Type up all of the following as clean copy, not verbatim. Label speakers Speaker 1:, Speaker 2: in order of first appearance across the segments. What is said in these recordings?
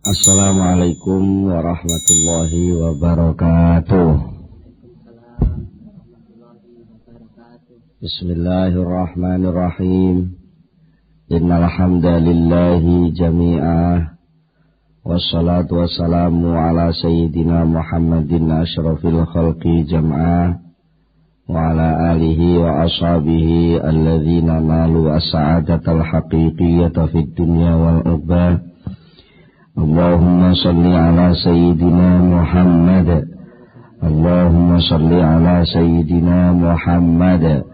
Speaker 1: Assalamualaikum warahmatullahi wabarakatuh. Bismillahirrahmanirrahim. Innal hamdalillahi jami'ah. Wassalatu wassalamu ala sayyidina Muhammadin asyrafil khalqi jam'ah. Wa ala alihi wa ashabihi alladzina nalu as-sa'adatal haqiqiyyata fid dunya wal ukhbah. Allahumma salli ala sayyidina Muhammad. Allahumma salli ala sayyidina Muhammad.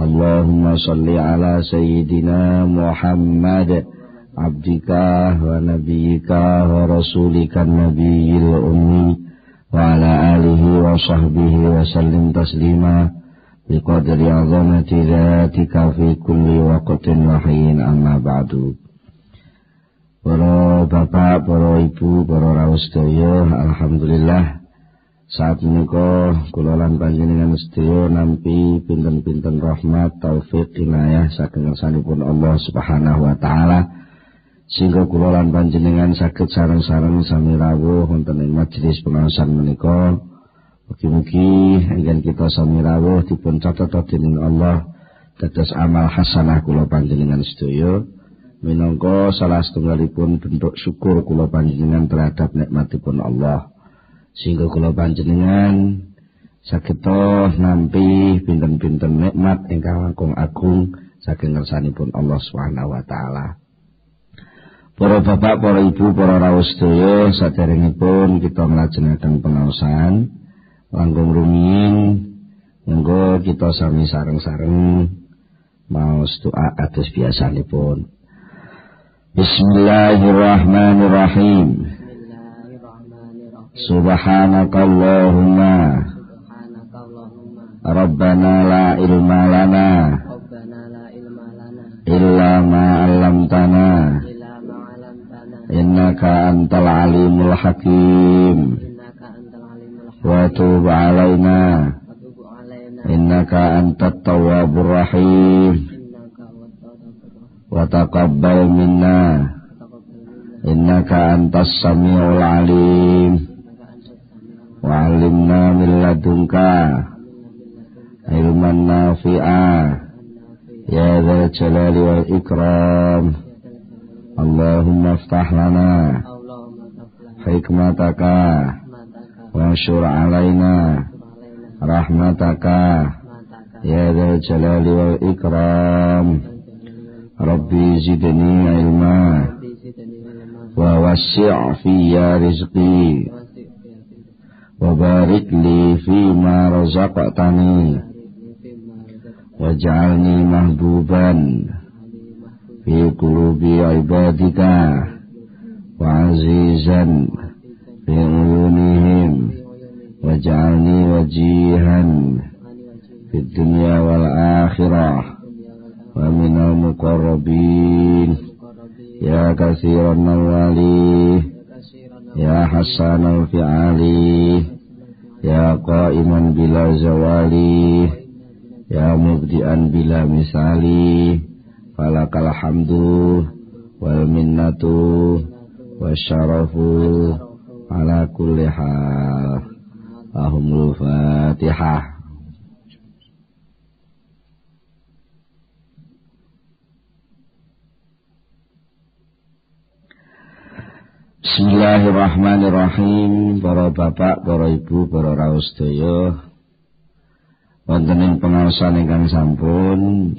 Speaker 1: Allahumma salli ala sayyidina Muhammad. Abdika wa nabiyyika wa rasulika nabiyil ummi. Wa ala alihi wa sahbihi wa sallim taslima. Biqadri azamati dhatika fi kulli waqtin wa hin, amma ba'du. Para bapak, para ibu, para rawuh sedaya, alhamdulillah saat menika kula lan panjenengan sedaya nampi pinten-pinten rahmat taufik inayah saking ngarsanipun Allah Subhanahu wa taala sehingga kula lan panjenengan saged sareng-sareng sami rawuh wonten ing majelis pengaosan menika. Mugi-mugi ingkang kita sami rawuh dipun catet dening Allah dados amal hasanah kula panjenengan sedaya. Minangka salah setunggalipun bentuk syukur kula panjenengan terhadap nikmatipun Allah sehingga kula panjenengan saged nampi pinten-pinten nikmat ingkang langkung agung saking ngarsanipun Allah Subhanahu wa taala. Para bapak, para ibu, para rawuh sedaya, saderengipun kita nglajengaken pengaosan langkung rumiyin monggo kita sami sareng-sareng maos doa atus biasanipun. Bismillahirrahmanirrahim. Subhanakallahumma Rabbana la ilma lana illa ma 'allamtana innaka antal alimul hakim wa tub 'alaina innaka antat tawwabur rahim wa taqabbal minna innaka antas samiul alim wa 'allimna min ladunka ilman nafi'a ya dzal jalali wal ikram. Allahumma iftah lana hikmataka wa syur 'alaina rahmataka ya dzal jalali wal ikram. Rabbi zidni ilma wa wasi' fiyya rizqi wa barik li fima razaqtani waj'alni mahbuban fi qulubi ibadika wa azizan fi uyunihim waj'alni wajihan fid dunya wal akhirah wa minal muqarrabin ya katsiran wali ya hasanal fi'ali ya qa'iman bila zawali ya mubdi'an bila misali falakal hamdu wal minnatu wasyarafu ala kulli hal. Allahumma Fatihah. Bismillahirrahmanirrahim. Para bapak, para ibu, para rawuh sedaya, wonten ing pengaosan ingkang sampun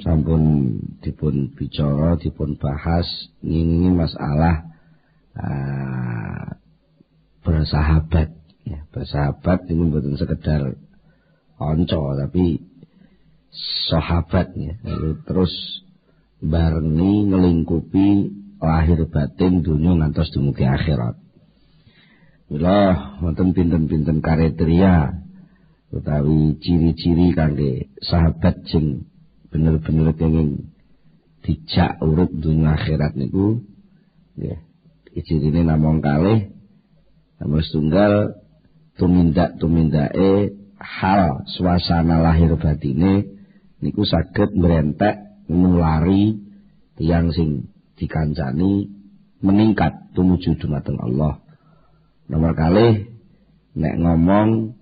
Speaker 1: dipun bicara, dipun bahas ngingi masalah bersahabat. Ya, bersahabat ini bukan sekedar onco tapi sahabat ya. Lalu terus barengi ngelingkupi lahir batin dunia ngantos dumugi akhirat. Mila wonten pinten-pinten kriteria utawi ciri-ciri kangge sahabat sing bener-bener kenging dijak urip dunia akhirat niku nggih. Cirine namung kalih. Nomor setunggal tumindake hal suasana lahir batine niku saged mbrentek nulari tiyang sing dikancani meningkat tumuju dumateng Allah. Nomor kalih nek ngomong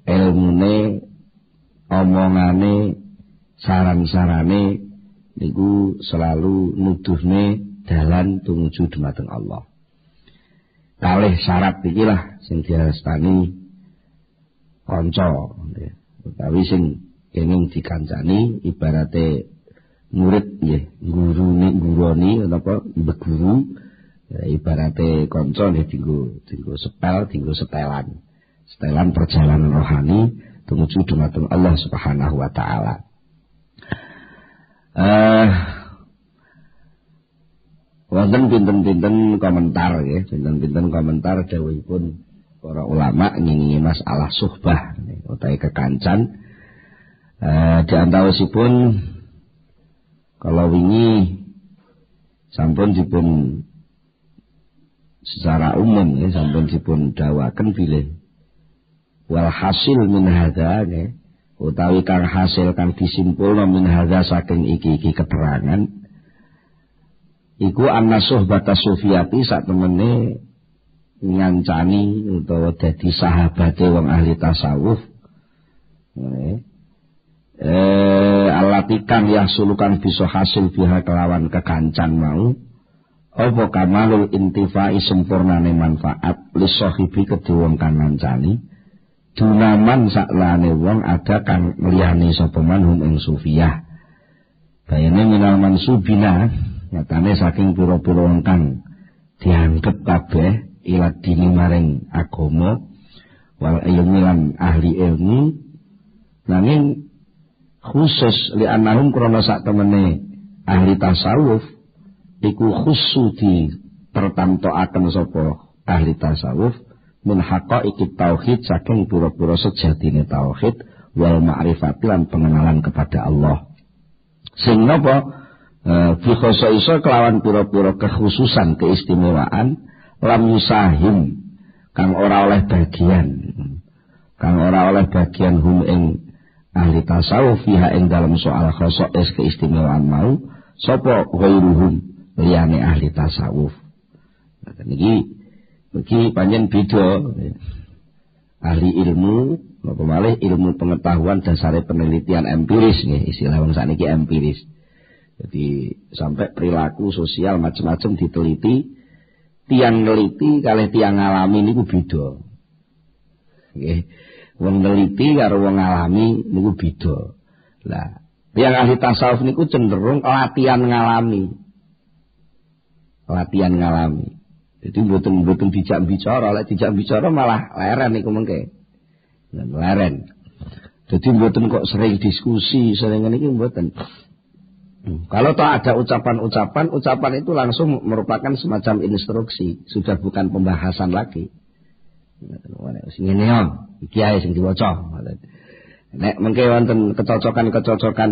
Speaker 1: ilmune omongane saran-sarane niku selalu nuduhne dalan tumuju dumateng Allah. Kalih syarat iki lah sing diastani kanca, utawi sing kenging dikancani ibarate murid nggih, guruni napa beguru. Ibarate kanca nggih dinggo sepel, dinggo setelan perjalanan rohani tumuju dumateng Allah Subhanahu wa taala. Wonten pinten-pinten komentar nggih, pinten-pinten komentar dawuhipun para ulama ngingi masalah suhbah utawi kekancan. Di antawisipun kalau wingi sampun dipun secara umum ya, sampun dipun dawaken bilih wal hasil min hadza utawi kang hasil kang disimpulna min hadza saking iki keterangan iku anna suhbata sufiyati sak temene ngancani utawa dadi sahabate wong ahli tasawuf alatikan yahsulukan bisa hasil biha kelawan kekancan mau apa kamalul intifai sempurnane manfaat li sahibi kedhe wong kang ngancani dunaman saklane wong ada kang liyane sapa manhum ing sufiyah bayane minal mansubina nyatane saking pira-pira wong kang dianggep kabeh ilat dini maring agama wal ilmi lan ahli ilmu nanging khusus li annahum krana sak temene ahli tasawuf iku khusu di tertamtokaken sapa ahli tasawuf min haqaiqit tauhid saking pura-pura sejatine tauhid wal ma'rifat lan pengenalan kepada Allah. Sing napa bi khosaisa kelawan pura-pura kekhususan keistimewaan lam yusahim kang ora oleh bagian hum ing ahli tasawuf fiha ing dalam soal khosais keistimewaan mau sapa ghairuhum liyane ahli tasawuf. Niki pancen beda ahli ilmu napa malih ilmu pengetahuan dasare penelitian empiris nggih istilah wong sakniki empiris. Jadi sampai perilaku sosial macam-macam diteliti, tiang neliti kalih tiang ngalami niku beda. Nggih. Wong neliti karo wong ngalami niku beda. Lah, tiang ahli tasawuf niku cenderung latihan ngalami. Jadi mboten dijak bicara, lek dijak bicara malah leren niku mengke. Leren. Jadi mboten kok sering diskusi, sering niki mboten. Kalau toh ada ucapan itu langsung merupakan semacam instruksi, sudah bukan pembahasan lagi. Sing ngene yo, iki ae sing diwaca. Nek mengke wonten kecocokan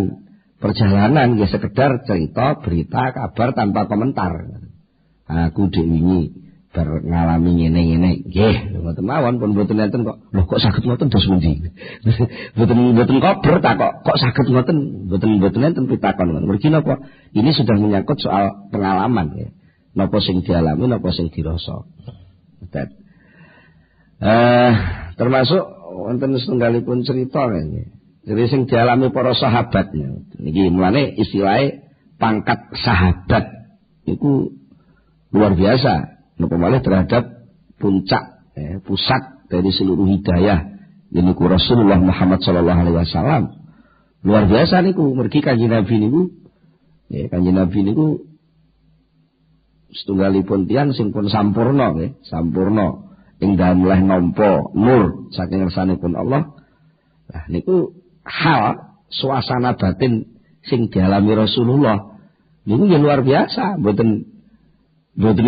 Speaker 1: perjalanan ya sekedar cerita, berita, kabar tanpa komentar. Aku dhewe wingi bar ngalami ngene-ngene. Nggih, mboten mawon pun mboten enten kok. Lho kok saged ngoten dos pundi? Mboten kober tak kok saged ngoten, mboten enten pitakon ngoten. Mergi napa? Ini sudah menyangkut soal pengalaman ya. Napa sing dialami, napa sing dirasa. Termasuk wonten setunggalipun cerita nggih. Jadi sing dialami para sahabatnya. Niki mulane istilahé pangkat sahabat niku luar biasa, napa malih terhadap puncak pusat dari seluruh hidayah yaiku Rasulullah Muhammad sallallahu alaihi wasallam. Luar biasa niku mergi Kanjeng Nabi niku Kanjeng Nabi niku setunggalipun tiyang sing pun sampurna ing dalem leh nampa nur saking ngersanipun Allah. Lah niku hal suasana batin sing dialami Rasulullah niku ya luar biasa, mboten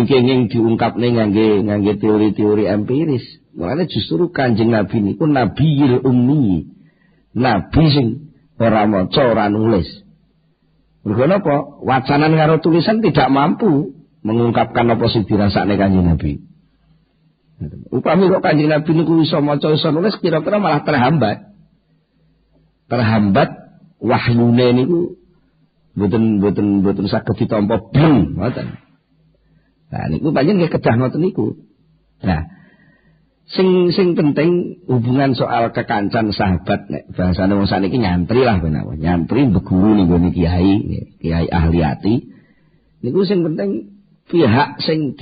Speaker 1: kenging diungkapne ngangge teori-teori empiris. Mulane justru Kanjeng Nabi niku nabiyil ummi. Nabi sing ora maca, ora nulis. Mergo napa? Wacanan karo tulisan tidak mampu mengungkapkan apa sing dirasakne Kanjeng Nabi. Upami kok Kanjeng Nabi niku iso maca, iso nulis, kira-kira malah terhambat wahyune niku mboten saged ditampa bleng, ngoten. Nah niku panjenengan nggih kedah ngoten niku. Nah, sing penting hubungan soal kekancan sahabat nek bahasane wong saniki nyantri lah menawa. Nyantri beguru ning gone kiai ahli ati. Niku sing penting pihak sing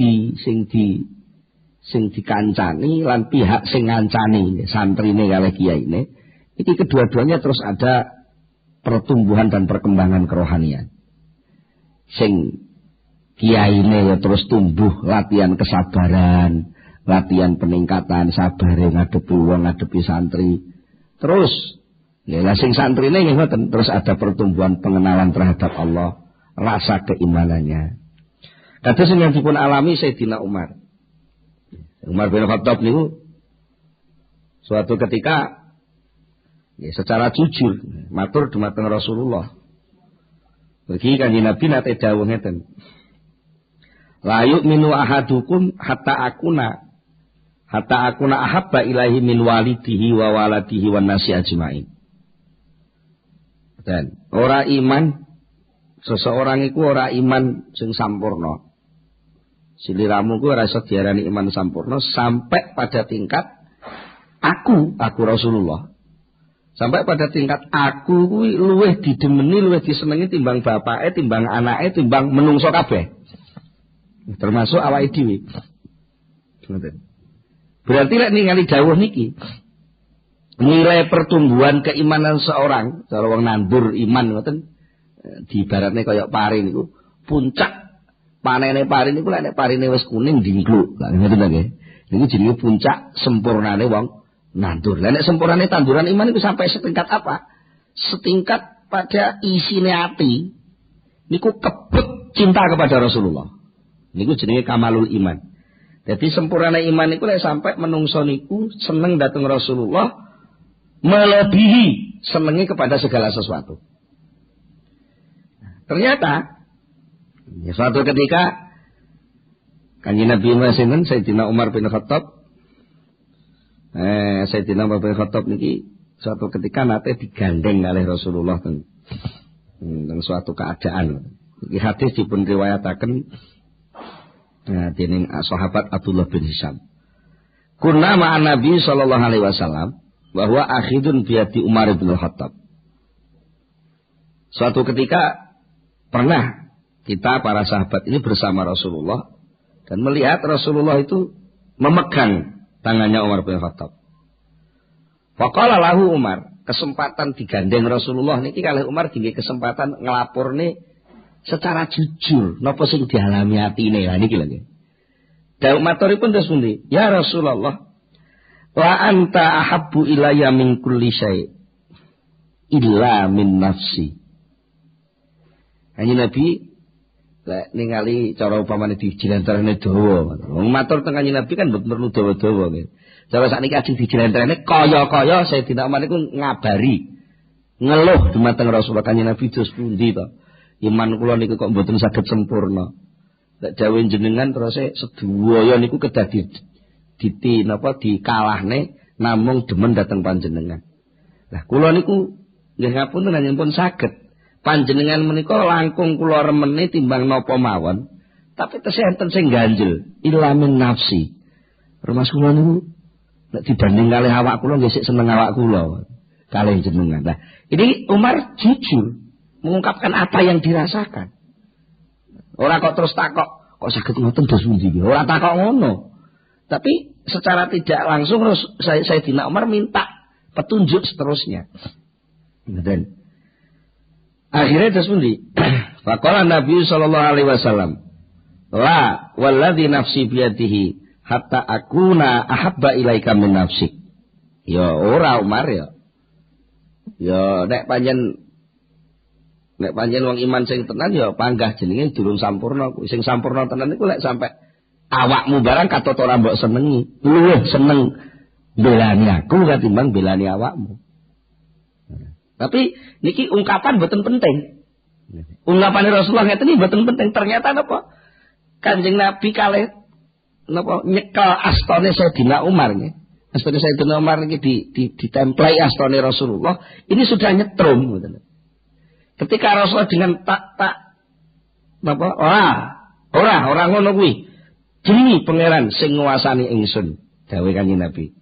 Speaker 1: dikancani lan pihak sing ngancani santrine kalih kiyaine. Iki kedua-duanya terus ada pertumbuhan dan perkembangan kerohanian. Sing kiyaine ya terus tumbuh latihan kesabaran, latihan peningkatan sabar ngadepi wong, ngadepi santri. Terus ya sing santrine nggih ngoten terus ada pertumbuhan pengenalan terhadap Allah, rasa keimanannya. Kados yang dipun alami Sayyidina Umar. Umar bin Khattab niku suatu ketika ya, secara jujur matur dumateng Rasulullah. Bagi kanjeng Nabi nate dawuh ngeten. La yu'minu ahadukum hatta akuna ahabba ilahi min walidihi wa waladihi wan nasi ajmain. Dan ora iman seseorang iku ora iman sing sampurna. Siliramu ku ora iso diarani iman sampurna sampai pada tingkat aku Rasulullah. Sampai pada tingkat aku kuwi luwih didemeni, luwih disenengi timbang bapake, timbang anake, timbang menungso kabeh. Termasuk awake dhewe. Berarti lek ningali dawuh niki, nilai pertumbuhan keimanan seorang, cara wong nandur iman ngoten, diibaratne kaya pari niku, puncak panene pari niku lek parine wis kuning dingkluk. Lah ngoten nggih. Niku jenenge puncak sempurnane wong nandur. Lah nek sempurnane tanduran iman itu sampai setingkat apa? Setingkat pada isine ati niku kebet cinta kepada Rasulullah. Niku jenenge kamalul iman. Jadi sempurnane iman niku lek sampai menungso niku seneng dateng Rasulullah melebihi senengi kepada segala sesuatu. Ternyata ya, suatu ketika Kanjeng Nabi Muhammad Sayyidina Umar bin Khattab Sayyidina Umar bin Khattab niki suatu ketika nate digandeng oleh Rasulullah teng suatu keadaan. Iki hadis dipun riwayataken dening sahabat Abdullah bin Hisham. Kunna ma'an Nabi sallallahu alaihi wasallam bahwa akhidun biyadi Umar bin Khattab. Suatu ketika pernah kita para sahabat ini bersama Rasulullah dan melihat Rasulullah itu memegang tangannya Umar bin Khattab. Faqala lahu Umar, kesempatan digandeng Rasulullah niki kalih Umar dingge kesempatan ngelapurne secara jujur napa sing dialami atine. Lah niki lho nggih. Dawuh maturipun terus pundi? Ya Rasulullah, wa anta ahabbu ilayya min kulli syai' illa min nafsi. Kanjeng Nabi lek ningali cara upamane dijelentrehne dawa. Wong matur teng Kanjeng Nabi kan mboten perlu dawa-dawa nggih. Cara sakniki ajeng dijelentrehne kaya-kaya Sayyidina Umar niku ngabari ngeluh dumateng Rasulullah. Kanjeng Nabi dos pundi to? Iman kula niku kok mboten saged sempurna. Lek dawuh jenengan terus sedaya niku kedah dikalahne namung demen dhateng panjenengan. Lah kula niku nggih ngapunten njenengan saged. Panjenengan menika langkung kula remene timbang napa mawon, tapi tesih enten sing ganjel, ilamin nafsi. Rumas kula niku nek dibanding kalih awak kula nggih sik seneng awak kula kalih jenengan. Nah, ini Umar jujur mengungkapkan apa yang dirasakan. Ora kok terus takok, kok saged ngoten dos pundi iki? Ora takok ngono. Tapi secara tidak langsung Sayyidina Umar minta petunjuk seterusnya. Dan akhirnya terus pundi? Faqala Nabi sallallahu alaihi wasallam, "La walladzi nafsi biyadihi hatta akuna ahabba ilaika min nafsik." Ya ora Umar ya. Ya nek panjen wong iman sing tenan ya panggah jenenge durung sampurna. Sing sampurna tenan iku lek sampe awakmu barang katot ora mbok senengi, luwih seneng belani aku katimbang belani awakmu. Tapi niki ungkapan mboten penting. Ungkapan Rasulullah ngeten iki mboten penting. Ternyata napa? Kanjeng Nabi kalih napa nyekel astane Sayyidina Umar nggih. Astane Sayyidina Umar niki ditemplei astane Rasulullah, ini sudah nyetrum ngoten. Ketika Rasulullah dengan tak napa? Ora ngono kuwi. jenengi pangeran sing nguasani ingsun dawuh Kanjeng Nabi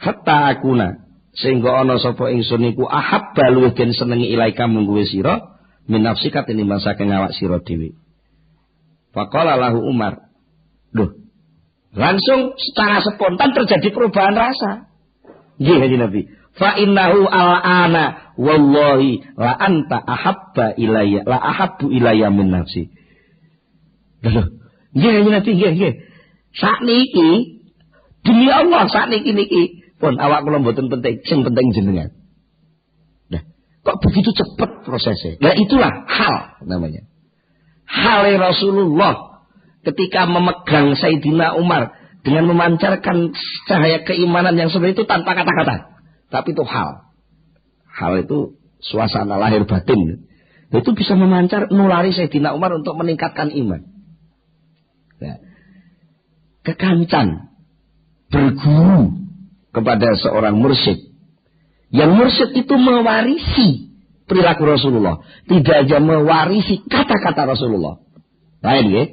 Speaker 1: hatta akuna sehingga ana sapa ingsun iku ahabba luwih den senengi ilaika mungguwe sira min nafsika tinimbang saking awak sira dhewe. Faqala lahu Umar, "Duh, langsung secara spontan terjadi perubahan rasa." Nggih Kanjeng Nabi. Fa innahu al-ana wallahi la anta ahabba ilayya la ahabbu ilayya min nafsi. Lho, nggih Kanjeng Nabi, nggih. Sakniki demi Allah sakniki pun awak kula mboten penting, sing penting jenengan. Nah, kok begitu cepat prosesnya? Nah, itulah hal namanya. Hal Rasulullah ketika memegang Sayyidina Umar dengan memancarkan cahaya keimanan yang sebenarnya itu tanpa kata-kata. Tapi itu hal. Hal itu suasana lahir batin. Itu bisa memancar nulari Sayyidina Umar untuk meningkatkan iman. Nah, kekancan berguru kepada seorang mursyid. Yang mursyid itu mewarisi perilaku Rasulullah. Tidak aja mewarisi kata-kata Rasulullah. Lain ya.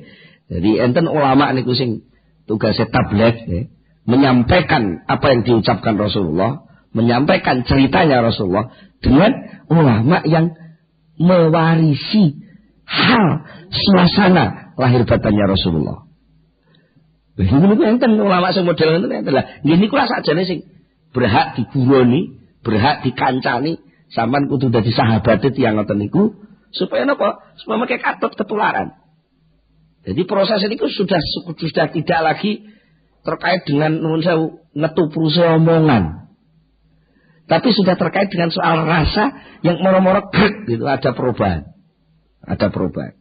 Speaker 1: Jadi enten ulama niku sing tugasnya tabligh ya, menyampaikan apa yang diucapkan Rasulullah, menyampaikan ceritanya Rasulullah dengan ulama yang mewarisi hal suasana lahir batinnya Rasulullah. Ini enten ulama sing model ngoten enten lah. Nggih niku sakjane sing berhak diguroni, berhak dikancani, sampean kudu dadi sahabate tiyang ngoten niku supaya napa? Supaya mengke katut ketularan. Jadi proses ini sudah tidak lagi terkait dengan nuwun sewu ngetupruse omongan. Tapi sudah terkait dengan soal rasa yang moro-moro grek gitu, ada perubahan. Ada perubahan.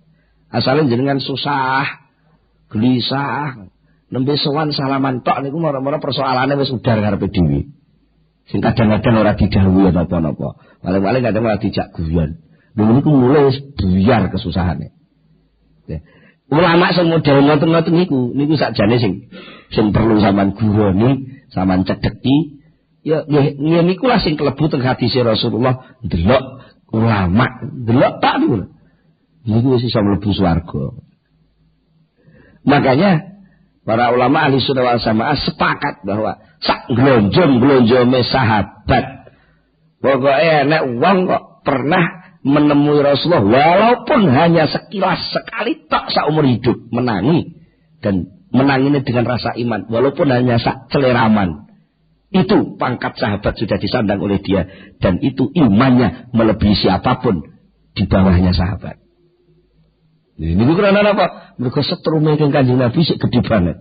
Speaker 1: Asalnya jenengan susah, gelisah, nembe sowan salaman tok niku moro-moro persoalane wis udar karepe dhewe. Sing kadang-kadang ora didhawuhi napa-napa. Paling-paling kadang malah dijak guyon. Lha niku mulai wis buyar kesusahane. Ya. Ulama sing model ngoten-ngoten niku sakjane sing perlu sampean guroni, sampean cedheki. Ya nggih niku lah sing klebu teng hadis Rasulullah, ndelok ulama, ndelok tak niku. Niku wis iso mlebu swarga. Makanya para ulama ahli sunnah wal jamaah sepakat bahwa sak glonjong-glonjome sahabat pokoke nek wong kok pernah menemui Rasulullah walaupun hanya sekilas sekali tok saumur hidup menangi dan menanginya dengan rasa iman walaupun hanya sak celeraman itu pangkat sahabat sudah disandang oleh dia dan itu imannya melebihi siapapun di bawahnya sahabat. Ini karena apa? Mereka setrum yang Kanjeng Nabi sik gede banget.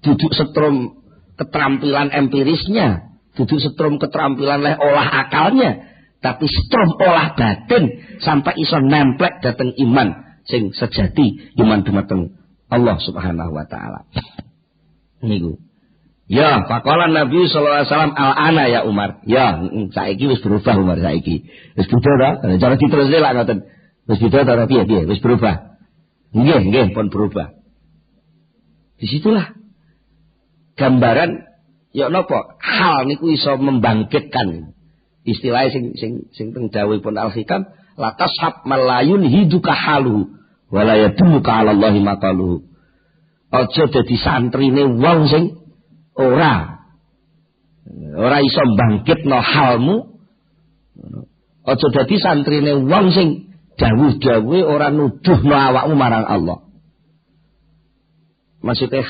Speaker 1: Duduk setrum keterampilan empirisnya, duduk setrum keterampilan olah akalnya. Tapi strom olah batin sampai iso nemplek dateng iman sing sejati iman dumateng Allah Subhanahu wa taala. Niku. Ya, faqala Nabi sallallahu alaihi wasallam al-ana ya Umar. Ya, saiki wis berubah Umar saiki. Wis berubah ta? Cara diterusne lak ngoten. Wis berubah ta piye? Wis berubah. Nggih, pun berubah. Disitulah gambaran ya napa hal niku iso membangkitkan istilah sing teng dawuhipun Al-Hikam latas hab malayun hiduka halu wala yadulluka 'ala Allahi maqaluhu. Aja dadi santrine wong sing ora iso bangkitno halmu. Aja dadi santrine wong sing dawuh-dawuhe ora nuduhno awakmu marang Allah. Maksudnya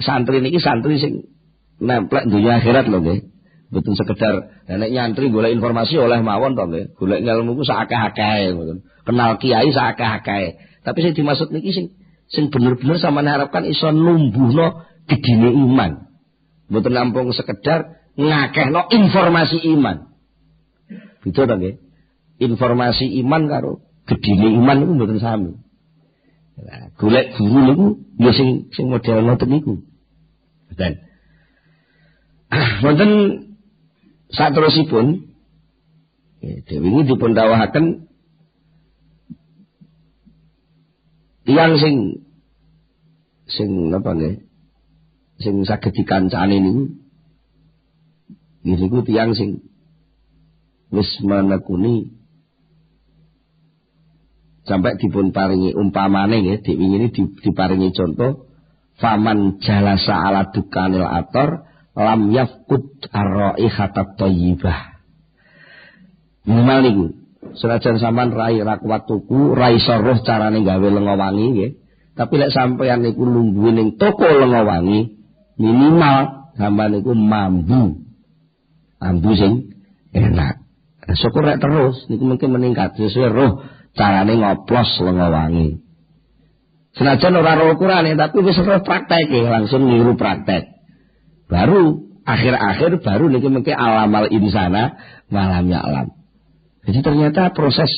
Speaker 1: santri niki santri sing nemplek dunya akhirat lho nggih. Betul sekedar nek nyantri golek informasi oleh mawon to nggih. Golek ilmu ku sakakeh ngoten. Kenal kiai sakakeh. Tapi sing dimaksud niki sing bener-bener sampeyan harapkan iso numbuhno gedine iman. Mboten nampung sekedar ngakehno informasi iman. Beda to nggih. Informasi iman karo gedine iman niku mboten sami. Nah, golek guru niku ya sing model ngoten niku. Dan wonten saterusipun dewingi dipun dawuhaken tiyang sing napa nggih sing saged dikancani niku tiyang sing wis menekuni sampai dipun paringi umpamane nggih dewingi ini diparingi contoh Faman jalasa ala dukanil ator lam yafqud ar-raihatat thayyibah. Minimal niku. Senajan sampean rai rakwat tuku, rai roh carane gawe lenga wangi nggih. Tapi lek sampeyan niku lungguhe ning toko lenga wangi, minimal sampean niku mambu. Ambu sing enak. Syukur rek terus niku mungkin meningkat sesuai roh carane ngoplos lenga wangi. Senajan ora roh ukurane tapi wis roh prakteke langsung niru praktek. Baru akhir-akhir baru niki mungkin alamal insana malam ya alam. Jadi ternyata proses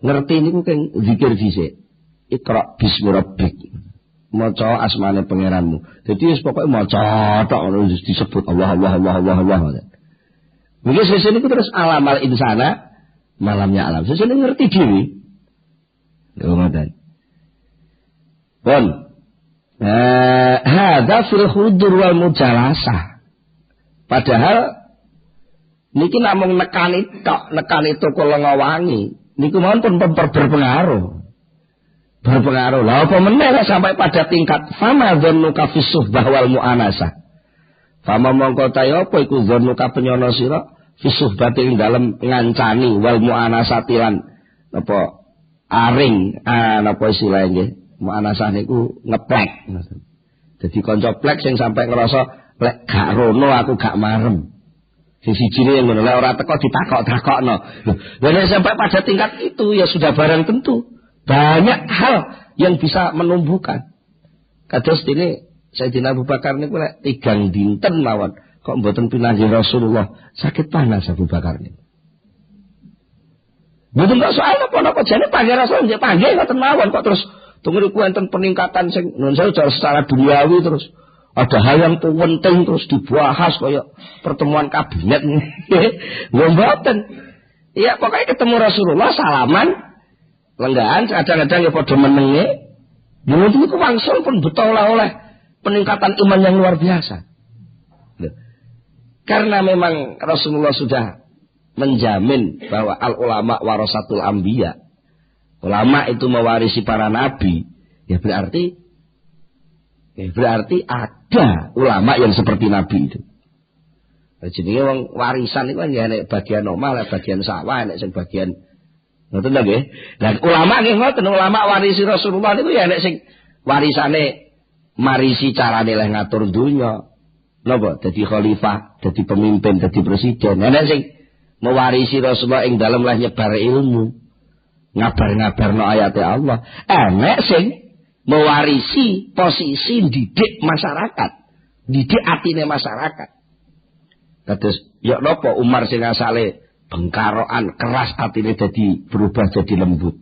Speaker 1: ngerti niku keng zikir dhisik. Iqra bismi rabbik. Maca asmane pangeranmu. Jadi wis pokoke maca tok ngono disebut Allah. Mungkin sesene niku terus alamal insana malam ya alam. Sesene ngerti dhewe. Lho ngoten. Pun hadza fil khudur wal mujalasah. Padahal niki namung nekani toko lenga wangi. Niku mawon pun berpengaruh. Berpengaruh. Lah apa meneh sampai pada tingkat fama dzannuka fi suhbah wal muanasah. Fama mongko ta apa iku dzannuka penyono sira fi suhbah ing dalem ngancani wal muanasati lan apa aring napa istilahé nggih. Muanasah niku ngeplek. Dadi kanca plek sing sampai ngerasa lek gak rono aku gak marem. Sing sijine ngono lek ora teko ditakok-takokno. Lha nek sampai pada tingkat itu ya sudah barang tentu banyak hal yang bisa menumbuhkan. Kados dene Sayyidina Abu Bakar niku lek 3 dinten mawon kok mboten pinanggih Rasulullah sakit panas Abu Bakar niku. Mboten kok soal napa-napa jane panggih Rasul nggih panggih ngoten mawon kok terus tunggu enten peningkatan sing nun secara duniawi terus ada hal yang penting terus dibahas kaya pertemuan kabinet mboten. Iya pokoknya ketemu Rasulullah salaman lenggahan kadang-kadang ya padha menenge. Mungkin itu langsung pun betul oleh peningkatan iman yang luar biasa. Karena memang Rasulullah sudah menjamin bahwa al ulama warasatul anbiya. Ulama itu mewarisi para nabi, ya berarti ada ulama yang seperti nabi itu. Jadi wong warisan itu kan ya nek bagian omah, bagian sawah, nek sing bagian ngoten lho nggih. Lah ulama nggih ngoten, ulama warisi Rasulullah niku ya nek sing warisane marisi carane leh ngatur donya. Napa? Dadi khalifah, dadi pemimpin, dadi presiden. Nek sing mewarisi Rasulullah ing dalem leh nyebar ilmu. Ngabar-ngabarno ayat Allah. Enek sing mewarisi posisi didik masyarakat, didik atine masyarakat. Kados ya napa Umar sing asale bengkaroan keras atine dadi berubah jadi lembut.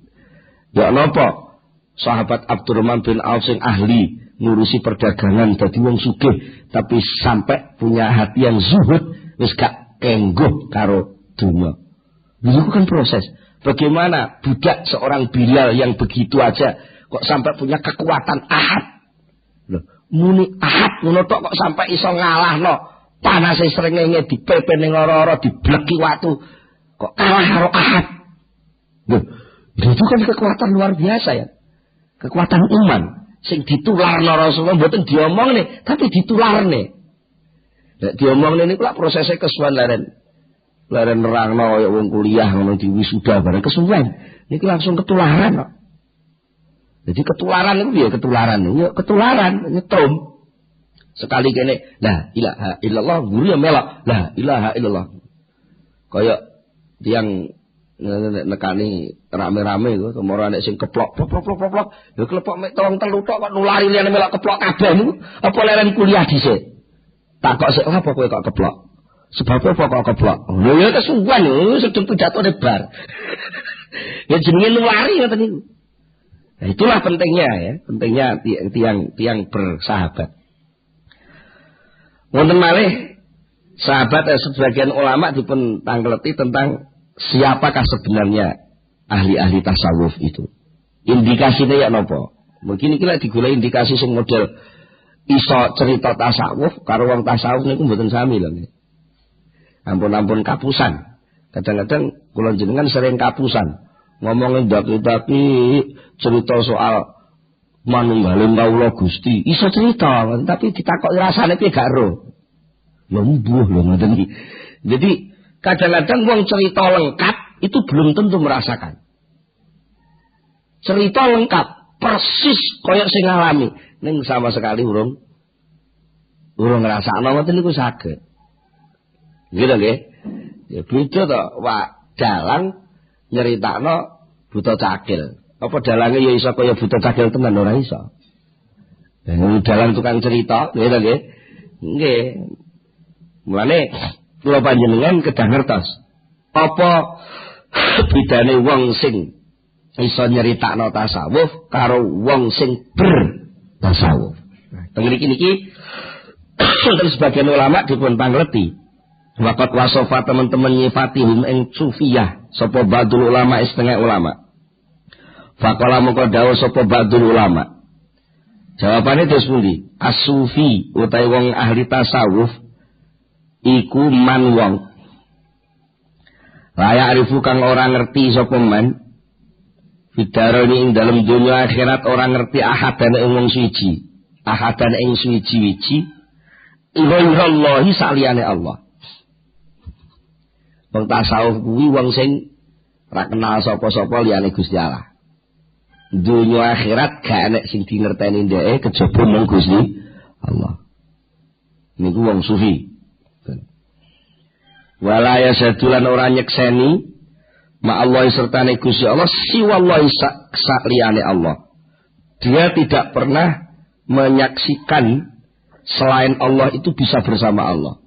Speaker 1: Ya napa sahabat Abdurrahman bin Auf sing ahli ngurusi perdagangan dadi wong sugih tapi sampai punya hati yang zuhud wis gak kengguh karo dunya. Itu kan proses. Bagaimana budak seorang Bilal yang begitu aja kok sampai punya kekuatan ahad. Loh, muni ahad ngono tok kok sampai iso ngalahno panase srengenge dipepe ning ora-ora dibleki watu kok kalah karo ahad. Loh, itu kan kekuatan luar biasa ya. Kekuatan iman sing ditularno Rasulullah mboten diomongne tapi ditularne. Nek diomongne niku lak prosese kesuwen leren nerangno kaya wong kuliah ngono di wisuda bareng kesuwen niki langsung ketularan kok. Jadi ketularan niku piye ketularan? Ya ketularan nyetum. Sekali kene la ilaha illallah guru ya melok la ilaha illallah. Kaya tiyang nekani rame-rame kok kemoro nek sing keplok plok ya klepok mek tolong telu tok kok nulari liyane melok keplok kabeh niku apa leren kuliah dhisik. Takok sik apa kowe kok keplok? Sebab apa kok keplok? Lho ya kesuwen lho sedeng pidato bar. Ya jenenge nulari ngoten niku. Nah, itulah pentingnya ya, pentingnya tiang bersahabat. Wonten malih sahabat sebagian ulama dipun tanggleti tentang siapakah sebenarnya ahli-ahli tasawuf itu. Indikasinya ya napa? Mungkin iki lek digoleki indikasi sing model iso cerita tasawuf karo wong tasawuf niku mboten sami lho. Ampun-ampun kapusan. Kadang-kadang kula jenengan sering kapusan. Ngomongin daki-daki cerita soal manunggaling kawula Gusti, iso cerita, tapi ditakoki rasane piye gak ero. Ya mbuh lho ngoten iki. Jadi kadang-kadang wong cerita lengkap itu belum tentu merasakan. Cerita lengkap persis koyok sing ngalami, ning sama sekali urung ngrasakno ngoten niku saged. Gitu nggih. Ya beda to, Wak dalang nyeritakno buta cakil. Apa dalange ya iso kaya buta cakil tenan ora iso. Dalang tukang cerita, gitu nggih. Nggih. Mulane kula panjenengan kedah ngertos apa bedane wong sing iso nyeritakno tasawuf karo wong sing bertasawuf. Nah, teng niki terus sebagian ulama dipun pangleti. Waqat wasofa teman-teman nyifatihum ing sufiyah sapa badul ulama setengah ulama. Faqala moko dawuh sapa badul ulama. Jawabane terus pundi? As-sufi utawi wong ahli tasawuf iku man wong layak arifu kang ora ngerti sapa man fidaroni ing dalem dunya akhirat ora ngerti ahadan ing wong suci ahadan ing suci-wici ghairallahi saliyane Allah. Wong tasawuf kuwi wong sing ora kenal sapa-sapa liyane Gusti Allah. Dunya akhirat gak enek sing dingerteni ndeke kejaba mung Gusti Allah. Niku wong sufi. Wala yasadulan ora nyekseni ma Allah sertane Gusti Allah siwallahi saliyane Allah. Dia tidak pernah menyaksikan selain Allah itu bisa bersama Allah.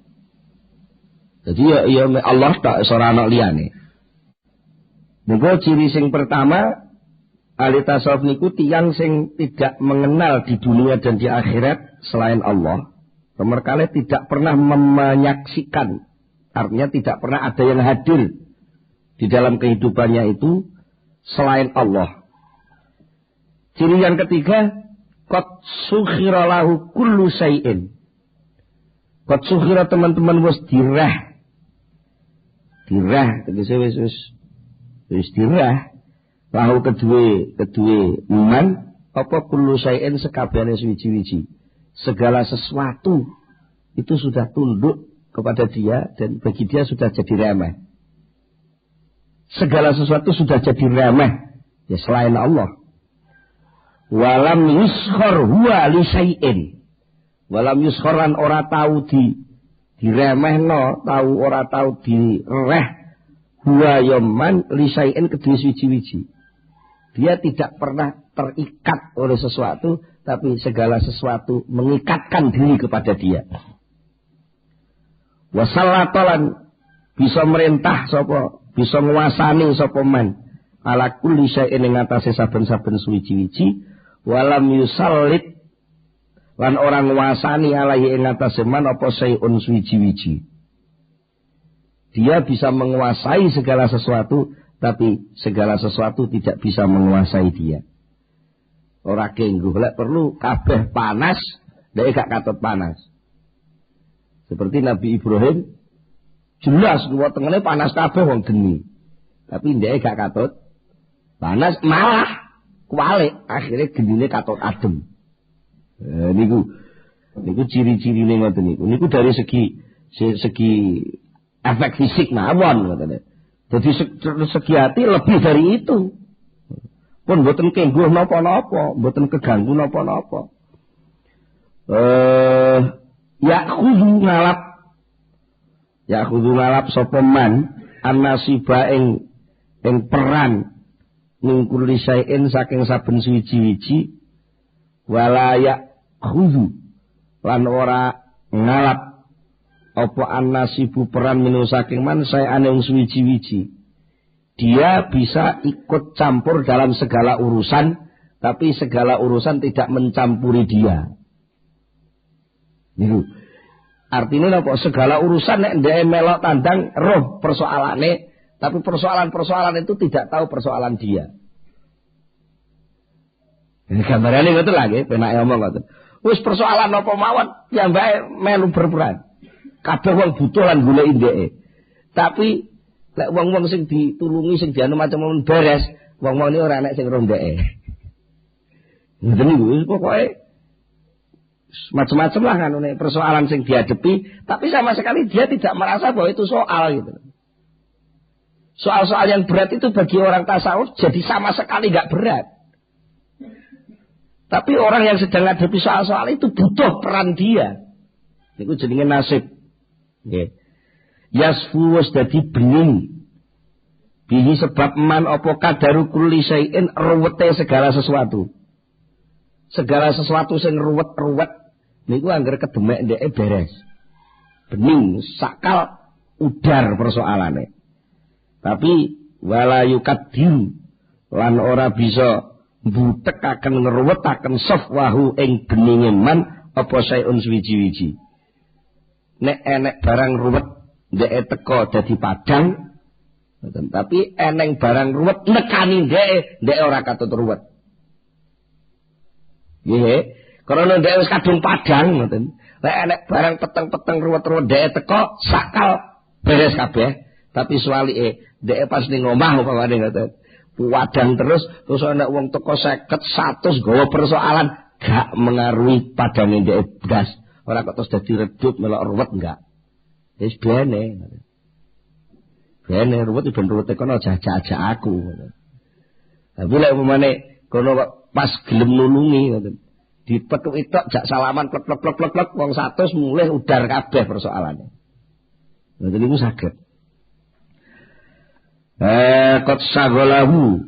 Speaker 1: Jadi ya Allah tak ora ana liyane. Niku ciri sing pertama ahli tasawuf niku tiyang sing tidak mengenal di dunia dan di akhirat selain Allah. Mereka tidak pernah menyaksikan, artinya tidak pernah ada yang hadir di dalam kehidupannya itu selain Allah. Ciri yang ketiga, qad sukhira lahu kullu syai'in. Qad sukhira teman-teman wis dirah tegese wis dirah lahu kedue iman apa kullu syai'in sekabehane suci-wici. Segala sesuatu itu sudah tunduk kepada dia dan bagi dia sudah jadi remeh. Segala sesuatu sudah jadi remeh ya selain Allah. Walam yuskhor huwa li syai'in. Walam yuskhoran ora tahu diremehno, tahu ora tahu direh huwa yaman li syai'in kedue suci-wici. Dia tidak pernah terikat oleh sesuatu, tapi segala sesuatu mengikatkan diri kepada dia. Wasallatolan bisa merintah sapa, bisa nguasani sapa man ala kulli syai'in ing atase saben-saben suci-wici, walam yusallit lan orang nguasani alaihi ing atase man apa syai'un suci-wici. Dia bisa menguasai segala sesuatu, tapi segala sesuatu tidak bisa menguasai dia. Ora kengguh lek perlu kabeh panas, dhek gak katut panas. Seperti Nabi Ibrahim jelas wetengene panas kabeh wong geni. Tapi dhek gak katut panas, malah kualik akhirnya genine katut adem. Niku ciri-cirine ngoten niku. Niku dari segi efek fisik mawon ngoten. Jadi segi hati lebih dari itu. Pun mboten kengguh napa-napa, mboten keganggu napa-napa. Ya khudhu ngalap sapa man annasiba ing peran ning kulli syai'in saking saben suci-wici wala ya khudhu lan ora ngalap apa annasibu peran minu saking man sayane wong suci-wici. Dia bisa ikut campur dalam segala urusan, tapi segala urusan tidak mencampuri dia. Niku. Artinya apa? Segala urusan nek ndek melok tandang roh persoalane, tapi persoalan-persoalan itu tidak tahu persoalan dia. Ini gambarane ngoten lho nggih, penak ngomong ngoten. Wis persoalan apa mawon piyambake melu berperan. Kabeh wong butuh lan goleki ndeke. Tapi lek wong-wong sing ditulungi sing dianu macam-macam beres, wong-wong ini ora enek sing roh ndeke. Ngoten niku pokoke macam-macam lah kan persoalan sing dihadapi, tapi sama sekali dia tidak merasa bahwa itu soal gitu. Soal-soal yang berat itu bagi orang tasawuf jadi sama sekali nggak berat. Tapi orang yang sedang menghadapi soal-soal itu butuh peran dia. Itu jenenge nasib. Nggih. Yasfu wis dadi bening. Bihi sebab man apa kadaru kulli syai'in ruwete segala sesuatu. Segala sesuatu sing ruwet-ruwet niku anggere kedemek ndeke beres. Bening sakal udar persoalane. Tapi wala yukaddim lan ora bisa mbutekaken ngruwetaken safwahu ing beninge man apa sayun suwiji-wiji. Nek enek barang ruwet ndeke teko dadi padang, tapi eneng barang ruwet nekani ndeke ora katut ruwet. Nggih. Karena dia wis kadung padang ngoten. Nek enek barang peteng-peteng ruwet-ruwet dhek teko sakal beres kabeh. Tapi suwalike dhek pas ning omah upamane ngoten. Padang terus ana wong teko 50 100 gawa persoalan gak mengaruhi padange dhek blas. Ora kok terus dadi redup melok ruwet enggak. Wis bene. Bene ruwet ben ruwet kono jajak-jajak aku ngoten. Tapi lek upamane kono pas gelem nulungi ngoten. Dipethuk tok jak salaman plek wong 100 mulih udar kabeh persoalane. Ngoten niku saged. Qad sagalahu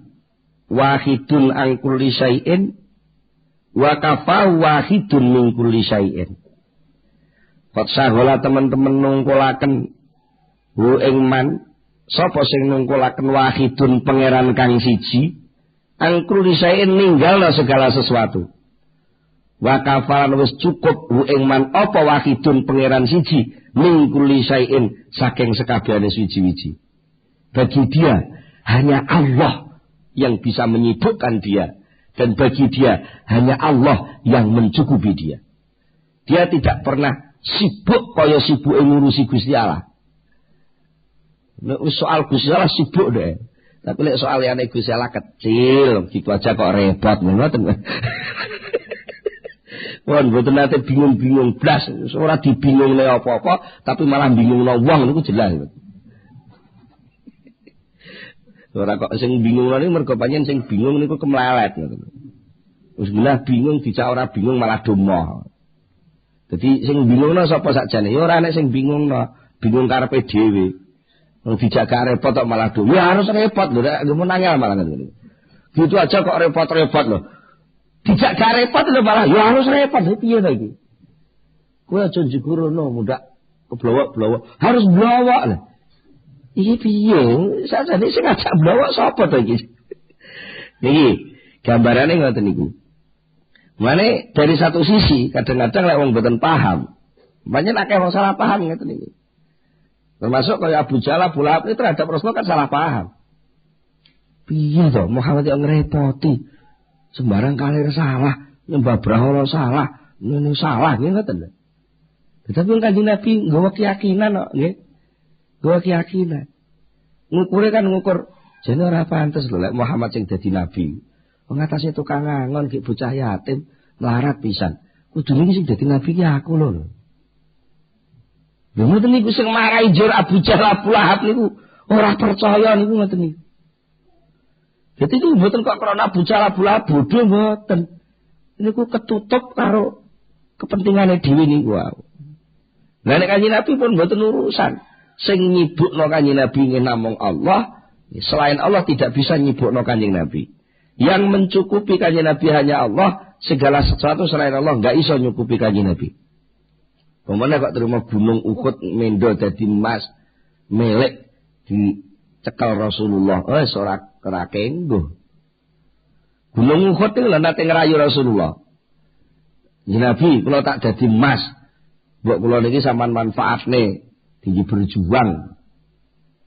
Speaker 1: wahidun an kulli syai'in wa kafa wahidun min kulli syai'in. Qad sagala teman-teman nungkulaken hu ing man sapa sing nungkulaken wahidun pangeran kang siji an kulli syai'in ninggalna segala sesuatu. Wa kafalan wis cukup hu ing man apa wahidun pangeran siji min kulli syai'in saking sekabehane siji-wiji. Bagi dia hanya Allah yang bisa menyibukkan dia dan bagi dia hanya Allah yang mencukupi dia. Dia tidak pernah sibuk kaya sibuke ngurusi Gusti Allah. Nek soal Gusti Allah sibuk deh. Tapi lek soal liyane Gusti Allah kecil, gitu aja kok repot ngoten. Wong mboten nate bingung-bingung blas, ora dibingungne apa-apa, tapi malah bingungno wong niku jelas. Ora kok sing bingungno niku mergo pancen sing bingung niku kemlelet ngoten. Wis belah bingung dicak ora bingung malah domo. Dadi sing bingungno sapa sakjane? Ya ora nek sing bingungno, bingung karepe dhewe. Wong dijak gak repot kok malah domo. Ya harus repot lho, nek menangel malah ngoten. Gitu aja kok repot-repot lho. Dijak gak repot lho malah ya harus repot piye to iki. Kowe aja njigurono mundak keblowok-blowok. Harus blowok lho. Iki piye? Sajane sing ngajak blowok sapa to iki? Niki gambarane ngoten niku. Mane dari satu sisi kadang-kadang lek wong mboten paham. Banyak akeh wong salah paham ngoten niku. Termasuk kaya Abu Jahal, Abu Lahab itu terhadap Rasulullah kan salah paham. Piye to Muhammad yang ngrepoti? Sembarang kalir salah, nyembah brahala salah, ini salah ngoten lho. Tetapi Kanjeng Nabi nggawa keyakinan kok nggih. Nggawa keyakinan. Ngukure kan ngukur jane ora pantes lho lek Muhammad sing dadi nabi. Wong atase tukang ngangon ki bocah yatim melarat pisan. Kudune iki sing dadi nabi ki aku lho. Lha ngoten niku sing marahi jur Abu Jahal Abu Lahab niku ora percaya niku ngoten niku. Jadi itu mboten kok krana Abu Jahal Abu Lahab bodho mboten. Niku ketutup karo kepentingane dhewe niku wae. Lah nek Kanjeng Nabi pun mboten urusan. Sing nyibukno Kanjeng Nabi nggih namung Allah, selain Allah tidak bisa nyibukno Kanjeng Nabi. Yang mencukupi Kanjeng Nabi hanya Allah, segala sesuatu selain Allah enggak iso nyukupi Kanjeng Nabi. Pemane kok terima gunung Uhud mendo dadi emas milik dicekal Rasulullah. Ora kenggo. Gunung Uhud itu lho nate ngerayu Rasulullah. Nabi kula tak dadi emas. Mbok kula niki sampean manfaatne tinggi berjuang.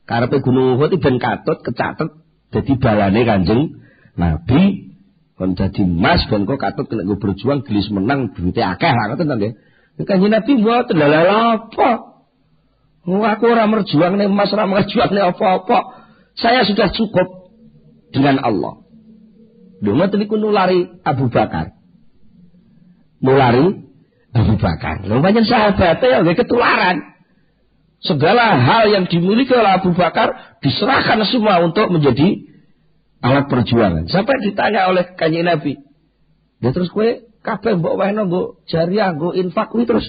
Speaker 1: Karepe Gunung Uhud ben katut kecatet dadi balane Kanjeng Nabi kon dadi emas ben kok katut nek berjuang gelis menang duwite akeh lah ngoten to nggih. Kanjeng Nabi mboten lha apa. Aku ora merjuangne emas, ora merjuangne apa-apa. Saya sudah cukup dengan Allah. Lho ngoten niku nulari Abu Bakar. mulari Abu Bakar. Lha pancen sahabatnya ya ketularan. Segala hal yang dimiliki oleh Abu Bakar diserahkan semua untuk menjadi alat perjuangan. Sampai ditanya oleh Kanjeng Nabi, ya terus kowe kabeh mbok wehno nggo jariah, nggo infak kuwi terus